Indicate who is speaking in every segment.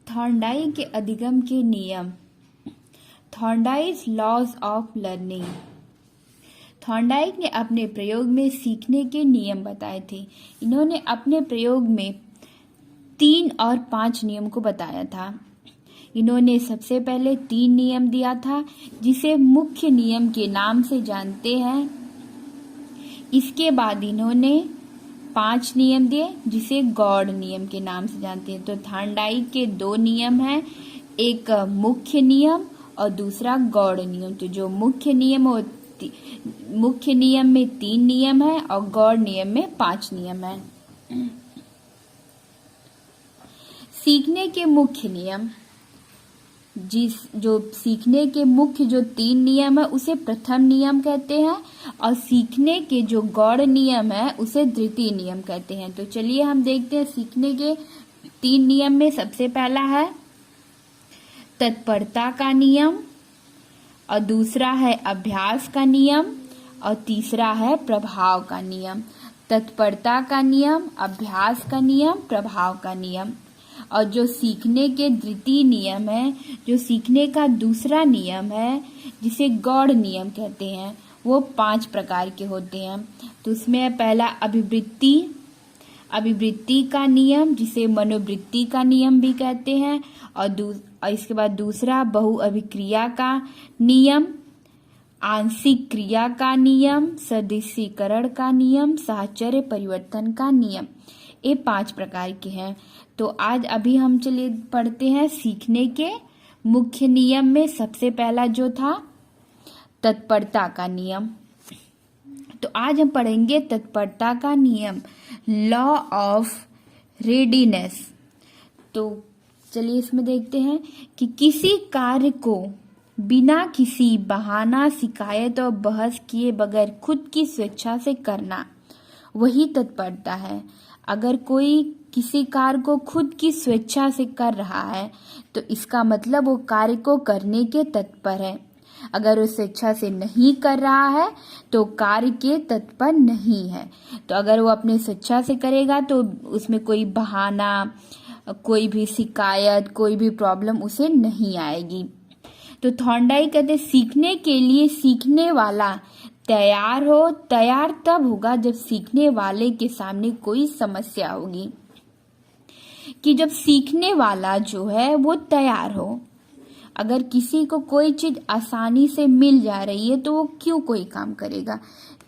Speaker 1: Thorndike के अधिगम के नियम। Thorndike laws of learning. Thorndike ने अपने प्रयोग में सीखने के नियम बताए थे। इन्होंने अपने प्रयोग में 3 और 5 नियम को बताया था। इन्होंने सबसे पहले 3 नियम दिया था, जिसे मुख्य नियम के नाम से जानते हैं। इसके बाद इन्होंने 5 नियम दिए, जिसे गॉड नियम के नाम से जानते हैं। तो थॉर्नडाइक के 2 नियम हैं, एक मुख्य नियम और दूसरा गॉड नियम। तो जो मुख्य नियम मुख्य नियम में 3 नियम है और गॉड नियम में 5 नियम है। सीखने के मुख्य नियम, जो सीखने के मुख्य जो 3 नियम है उसे प्रथम नियम कहते हैं, और सीखने के जो गौड़ नियम है उसे द्वितीय नियम कहते हैं। तो चलिए हम देखते हैं सीखने के 3 नियम में सबसे पहला है तत्परता का नियम, और दूसरा है अभ्यास का नियम, और तीसरा है प्रभाव का नियम। तत्परता का नियम, अभ्यास का नियम, प्रभाव का नियम। और जो सीखने के द्वितीय नियम है, जो सीखने का दूसरा नियम है, जिसे गौड़ नियम कहते हैं, वो 5 प्रकार के होते हैं। तो उसमें पहला अभिवृत्ति का नियम, जिसे मनोवृत्ति का नियम भी कहते हैं, और इसके बाद दूसरा बहुअभिक्रिया का नियम, आंशिक क्रिया का नियम, सदृशीकरण का नियम, साहचर्य परिवर्तन का नियम। ये 5 प्रकार के हैं। तो आज अभी हम चलिए पढ़ते हैं सीखने के मुख्य नियम में सबसे पहला जो था तत्परता का नियम। तो आज हम पढ़ेंगे तत्परता का नियम, लॉ ऑफ रेडीनेस। तो चलिए इसमें देखते हैं कि किसी कार्य को बिना किसी बहाना, शिकायत और बहस किए बगैर खुद की स्वेच्छा से करना, वही तत्परता है। अगर कोई किसी कार्य को खुद की स्वेच्छा से कर रहा है तो इसका मतलब वो कार्य को करने के तत्पर है। अगर वो स्वेच्छा से नहीं कर रहा है तो कार्य के तत्पर नहीं है। तो अगर वो अपने स्वेच्छा से करेगा तो उसमें कोई बहाना, कोई भी शिकायत, कोई भी प्रॉब्लम उसे नहीं आएगी। तो थॉर्नडाइक कहते सीखने के लिए सीखने वाला तैयार तब होगा जब सीखने वाले के सामने कोई समस्या होगी। कि जब सीखने वाला जो है वो तैयार हो। अगर किसी को कोई चीज आसानी से मिल जा रही है तो वो क्यों कोई काम करेगा,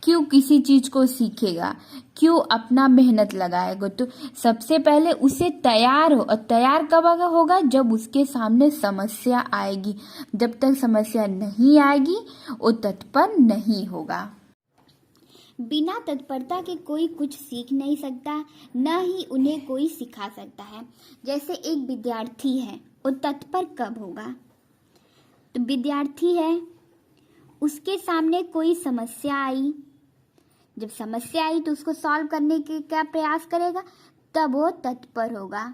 Speaker 1: क्यों किसी चीज को सीखेगा, क्यों अपना मेहनत लगाएगा। तो सबसे पहले उसे तैयार हो, और तैयार कब होगा, जब उसके सामने समस्या आएगी। जब तक समस्या नहीं आएगी वो तत्पर नहीं होगा।
Speaker 2: बिना तत्परता के कोई कुछ सीख नहीं सकता, न ही उन्हें कोई सिखा सकता है। जैसे एक विद्यार्थी है, वो तत्पर कब होगा, तो विद्यार्थी है, उसके सामने कोई समस्या आई, जब समस्या आई तो उसको सॉल्व करने के क्या प्रयास करेगा, तब वो तत्पर होगा।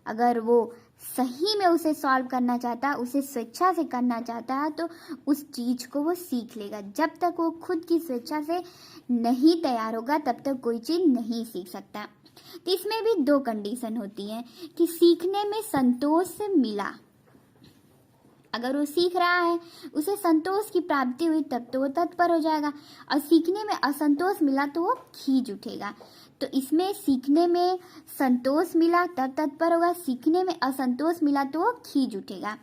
Speaker 2: अगर वो सही में उसे सॉल्व करना चाहता है, उसे स्वेच्छा से करना चाहता है, तो उस चीज को वो सीख लेगा। जब तक वो खुद की स्वेच्छा से नहीं तैयार होगा तब तक कोई चीज नहीं सीख सकता। तो इसमें भी 2 कंडीशन होती हैं कि सीखने में संतोष मिला, अगर वो सीख रहा है, उसे संतोष की प्राप्ति हुई, तब तो वो तत्पर हो जाएगा। और सीखने में असंतोष मिला तो वो खींच उठेगा। तो इसमें सीखने में संतोष मिला तब तत्पर होगा, सीखने में असंतोष मिला तो वो खींच उठेगा।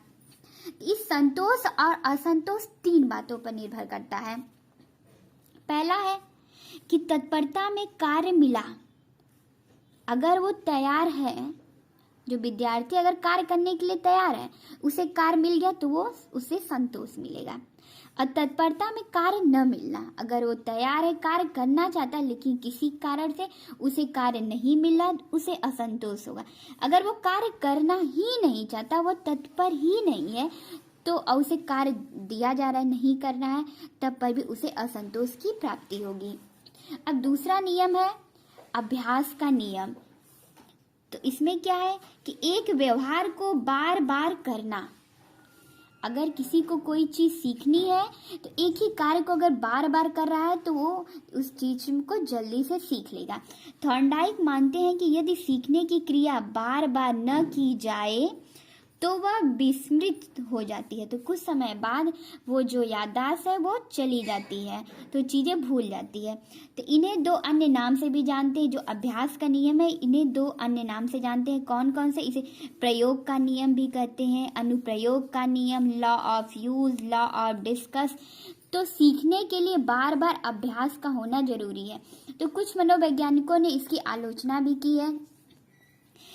Speaker 2: इस संतोष और असंतोष 3 बातों पर निर्भर करता है। पहला है कि तत्परता में कार्य मिला, अगर वो तैयार है, जो विद्यार्थी अगर कार्य करने के लिए तैयार है, उसे कार्य मिल गया तो वो उसे संतोष मिलेगा। और तत्परता में कार्य न मिलना, अगर वो तैयार है, कार्य करना चाहता है, लेकिन किसी कारण से उसे कार्य नहीं मिला, उसे असंतोष होगा। अगर वो कार्य करना ही नहीं चाहता, वो तत्पर ही नहीं है, तो उसे कार्य दिया जा रहा है, नहीं करना है, तब पर भी उसे असंतोष की प्राप्ति होगी। अब दूसरा नियम है अभ्यास का नियम। तो इसमें क्या है कि एक व्यवहार को बार बार करना। अगर किसी को कोई चीज सीखनी है तो एक ही कार्य को अगर बार बार कर रहा है तो वो उस चीज को जल्दी से सीख लेगा। थॉर्नडाइक मानते हैं कि यदि सीखने की क्रिया बार बार न की जाए तो वह विस्मृत हो जाती है। तो कुछ समय बाद वो जो याददाश्त है वो चली जाती है, तो चीज़ें भूल जाती है। तो इन्हें दो अन्य नाम से भी जानते हैं। जो अभ्यास का नियम है इन्हें दो अन्य नाम से जानते हैं। कौन कौन से? इसे प्रयोग का नियम भी कहते हैं, अनुप्रयोग का नियम, law of use, law of discuss. तो सीखने के लिए बार बार अभ्यास का होना जरूरी है। तो कुछ मनोवैज्ञानिकों ने इसकी आलोचना भी की है।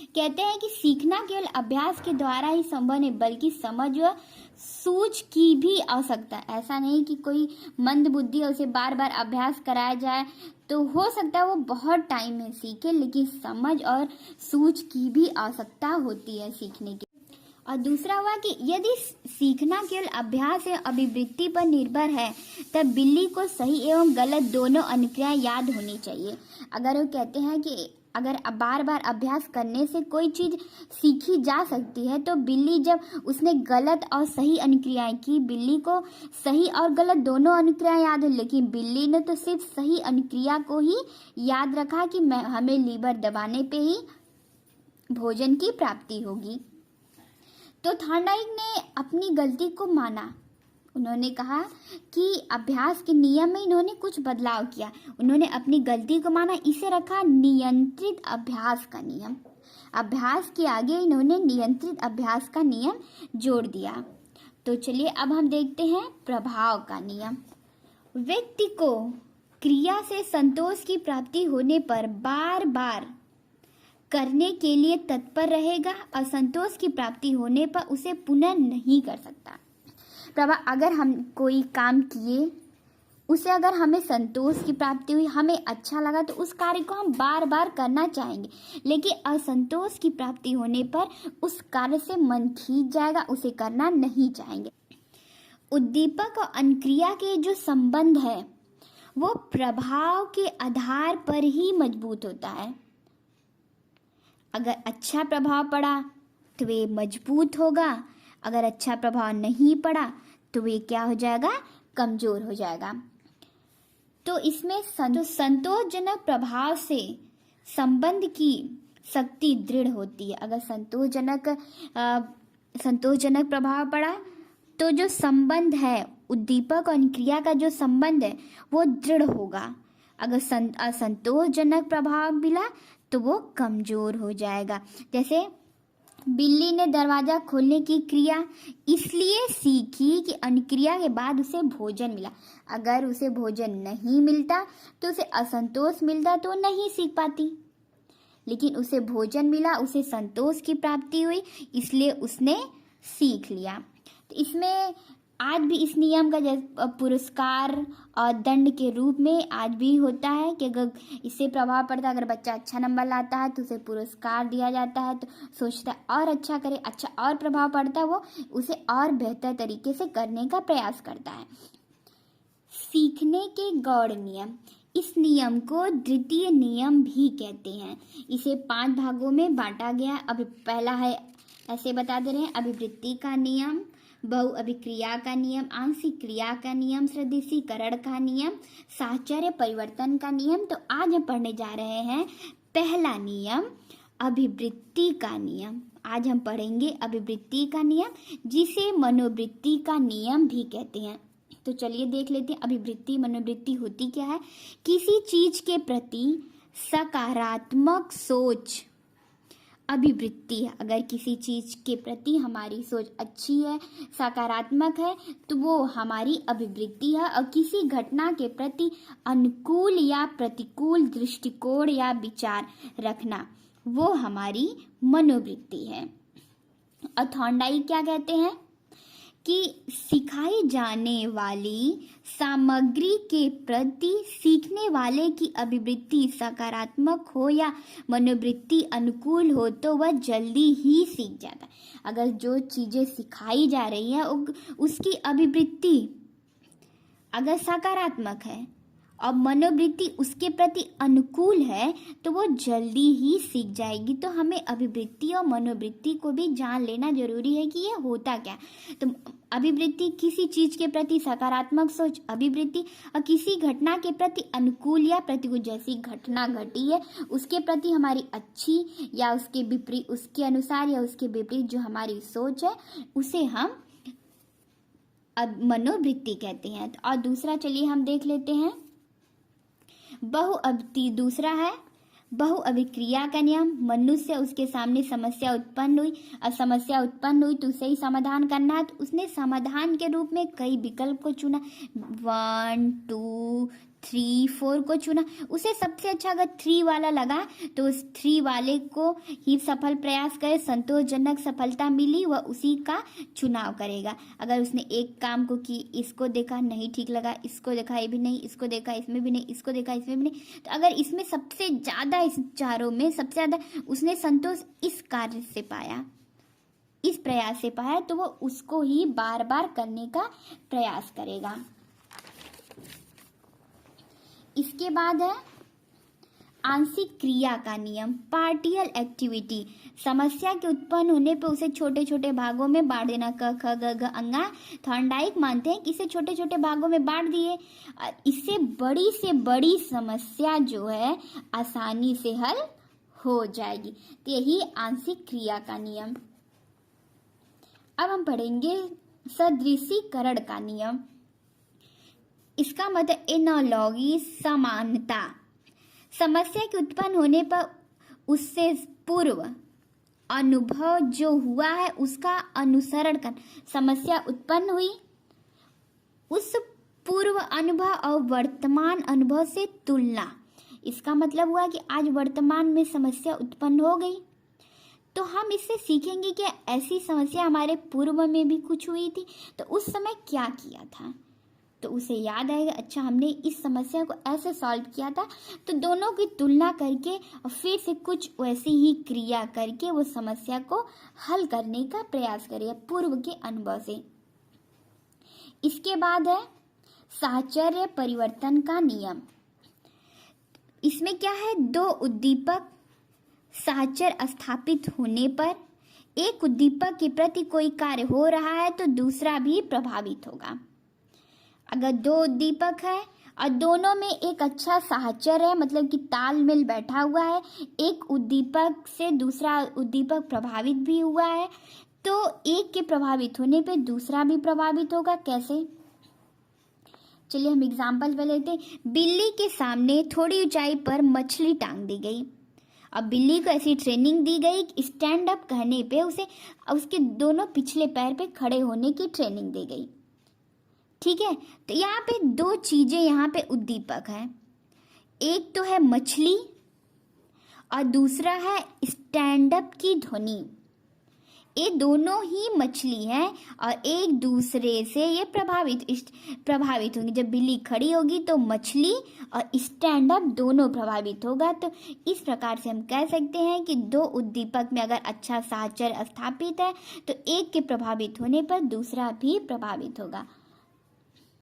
Speaker 2: कहते हैं कि सीखना केवल अभ्यास के द्वारा ही संभव नहीं, बल्कि समझ व सूझ की भी आवश्यकता है। ऐसा नहीं कि कोई मंद बुद्धि है उसे बार बार अभ्यास कराया जाए तो हो सकता है वो बहुत टाइम में सीखे, लेकिन समझ और सूझ की भी आवश्यकता होती है सीखने की। और दूसरा हुआ कि यदि सीखना केवल अभ्यास या अभिवृत्ति पर निर्भर है तब बिल्ली को सही एवं गलत दोनों अनुक्रियाएं याद होनी चाहिए। अगर वो कहते हैं कि अगर बार बार अभ्यास करने से कोई चीज़ सीखी जा सकती है, तो बिल्ली जब उसने गलत और सही अनुक्रियाएं की, बिल्ली को सही और गलत दोनों अनुक्रियाएं याद है, लेकिन बिल्ली ने तो सिर्फ सही अनुक्रिया को ही याद रखा कि हमें लीवर दबाने पे ही भोजन की प्राप्ति होगी। तो थॉर्नडाइक ने अपनी गलती को माना। उन्होंने कहा कि अभ्यास के नियम में इन्होंने कुछ बदलाव किया। उन्होंने अपनी गलती को माना, इसे रखा नियंत्रित अभ्यास का नियम। अभ्यास के आगे इन्होंने नियंत्रित अभ्यास का नियम जोड़ दिया। तो चलिए अब हम देखते हैं प्रभाव का नियम। व्यक्ति को क्रिया से संतोष की प्राप्ति होने पर बार बार करने के लिए तत्पर रहेगा और संतोष की प्राप्ति होने पर उसे पुनः नहीं कर सकता। प्रभा, अगर हम कोई काम किए, उसे अगर हमें संतोष की प्राप्ति हुई, हमें अच्छा लगा, तो उस कार्य को हम बार बार करना चाहेंगे, लेकिन असंतोष की प्राप्ति होने पर उस कार्य से मन खींच जाएगा, उसे करना नहीं चाहेंगे। उद्दीपक और अनुक्रिया के जो संबंध है वो प्रभाव के आधार पर ही मजबूत होता है। अगर अच्छा प्रभाव पड़ा तो वे मजबूत होगा, अगर अच्छा प्रभाव नहीं पड़ा तो वे क्या हो जाएगा? कमजोर हो जाएगा। तो इसमें संतोषजनक प्रभाव से संबंध की शक्ति दृढ़ होती है। अगर संतोषजनक प्रभाव पड़ा तो जो संबंध है, उद्दीपक और अनुक्रिया का जो संबंध है वो दृढ़ होगा। अगर असंतोषजनक प्रभाव मिला तो वो कमजोर हो जाएगा। जैसे बिल्ली ने दरवाजा खोलने की क्रिया इसलिए सीखी कि अनुक्रिया के बाद उसे भोजन मिला। अगर उसे भोजन नहीं मिलता तो उसे असंतोष मिलता तो नहीं सीख पाती, लेकिन उसे भोजन मिला, उसे संतोष की प्राप्ति हुई, इसलिए उसने सीख लिया। तो इसमें आज भी इस नियम का पुरस्कार और दंड के रूप में आज भी होता है कि अगर इससे प्रभाव पड़ता है, अगर बच्चा अच्छा नंबर लाता है तो उसे पुरस्कार दिया जाता है, तो सोचता है और अच्छा करे, अच्छा और प्रभाव पड़ता है, वो उसे और बेहतर तरीके से करने का प्रयास करता है। सीखने के गौड़ नियम, इस नियम को द्वितीय नियम भी कहते हैं। इसे 5 भागों में बांटा गया। अभी पहला है, ऐसे बता दे रहे हैं, अभिवृत्ति का नियम, बहु अभिक्रिया का नियम, आंशिक क्रिया का नियम, सदृशीकरण का नियम, साहचर्य परिवर्तन का नियम। तो आज हम पढ़ने जा रहे हैं पहला नियम, अभिवृत्ति का नियम। आज हम पढ़ेंगे अभिवृत्ति का नियम, जिसे मनोवृत्ति का नियम भी कहते हैं। तो चलिए देख लेते हैं अभिवृत्ति मनोवृत्ति होती क्या है। किसी चीज के प्रति सकारात्मक सोच अभिवृत्ति है। अगर किसी चीज के प्रति हमारी सोच अच्छी है, सकारात्मक है, तो वो हमारी अभिवृत्ति है। और किसी घटना के प्रति अनुकूल या प्रतिकूल दृष्टिकोण या विचार रखना, वो हमारी मनोवृत्ति है। और थॉर्नडाइक क्या कहते हैं कि सिखाई जाने वाली सामग्री के प्रति सीखने वाले की अभिवृत्ति सकारात्मक हो या मनोवृत्ति अनुकूल हो तो वह जल्दी ही सीख जाता है। अगर जो चीजें सिखाई जा रही है उसकी अभिवृत्ति अगर सकारात्मक है और मनोवृत्ति उसके प्रति अनुकूल है तो वो जल्दी ही सीख जाएगी। तो हमें अभिवृत्ति और मनोवृत्ति को भी जान लेना जरूरी है कि ये होता क्या। तो अभिवृत्ति किसी चीज के प्रति सकारात्मक सोच, अभिवृत्ति और किसी घटना के प्रति अनुकूल या प्रतिकूल, जैसी घटना घटी है उसके प्रति हमारी अच्छी या उसके विपरीत, उसके अनुसार या उसके विपरीत जो हमारी सोच है उसे हम मनोवृत्ति कहते हैं। और दूसरा चलिए हम देख लेते हैं दूसरा है बहुअभिक्रिया का नियम। मनुष्य उसके सामने समस्या उत्पन्न हुई और समस्या उत्पन्न हुई तो उसे ही समाधान करना है। तो उसने समाधान के रूप में कई विकल्प को चुना, 1 2 3 4 को चुना। उसे सबसे अच्छा अगर 3 वाला लगा तो उस 3 वाले को ही सफल प्रयास करे, संतोषजनक सफलता मिली वह उसी का चुनाव करेगा। अगर उसने एक काम को की, इसको देखा नहीं ठीक लगा, इसको देखा ये भी नहीं, इसको देखा इसमें भी नहीं, इसको देखा इसमें भी नहीं, तो अगर इसमें सबसे ज्यादा, इस चारों में सबसे ज्यादा उसने संतोष इस कार्य से पाया, इस प्रयास से पाया, तो वो उसको ही बार बार करने का प्रयास करेगा। इसके बाद है आंशिक क्रिया का नियम, पार्टियल एक्टिविटी। समस्या के उत्पन्न होने पर उसे छोटे छोटे भागों में बांट देना। क ख ग घ अंगा थॉर्नडाइक मानते हैं कि इसे छोटे छोटे भागों में बांट दिए, इससे बड़ी से बड़ी समस्या जो है आसानी से हल हो जाएगी। तो यही आंशिक क्रिया का नियम। अब हम पढ़ेंगे सदृशीकरण का नियम। इसका मतलब एनालॉगी, समानता। समस्या के उत्पन्न होने पर उससे पूर्व अनुभव जो हुआ है उसका अनुसरण कर। समस्या उत्पन्न हुई, उस पूर्व अनुभव और वर्तमान अनुभव से तुलना। इसका मतलब हुआ कि आज वर्तमान में समस्या उत्पन्न हो गई तो हम इससे सीखेंगे कि ऐसी समस्या हमारे पूर्व में भी कुछ हुई थी, तो उस समय क्या किया था, तो उसे याद आएगा अच्छा हमने इस समस्या को ऐसे सॉल्व किया था। तो दोनों की तुलना करके और फिर से कुछ वैसी ही क्रिया करके वो समस्या को हल करने का प्रयास करेगा पूर्व के अनुभव से। इसके बाद है साहचर्य परिवर्तन का नियम। इसमें क्या है, 2 उद्दीपक साहचर्य स्थापित होने पर एक उद्दीपक के प्रति कोई कार्य हो रहा है तो दूसरा भी प्रभावित होगा। अगर 2 उद्दीपक है और दोनों में एक अच्छा साहचर्य है, मतलब कि तालमेल बैठा हुआ है, एक उद्दीपक से दूसरा उद्दीपक प्रभावित भी हुआ है, तो एक के प्रभावित होने पे दूसरा भी प्रभावित होगा। कैसे, चलिए हम एग्जाम्पल पे लेते हैं। बिल्ली के सामने थोड़ी ऊंचाई पर मछली टांग दी गई। अब बिल्ली को ऐसी ट्रेनिंग दी गई कि स्टैंड अप कहने पे उसे उसके दोनों पिछले पैर पे खड़े होने की ट्रेनिंग दी गई। ठीक है, तो यहाँ पे 2 चीजें यहाँ पे उद्दीपक है, एक तो है मछली और दूसरा है स्टैंड अप की ध्वनि। ये दोनों ही मछली है और एक दूसरे से ये प्रभावित होंगी। जब बिल्ली खड़ी होगी तो मछली और स्टैंड अप दोनों प्रभावित होगा। तो इस प्रकार से हम कह सकते हैं कि 2 उद्दीपक में अगर अच्छा साहचर्य स्थापित है तो एक के प्रभावित होने पर दूसरा भी प्रभावित होगा।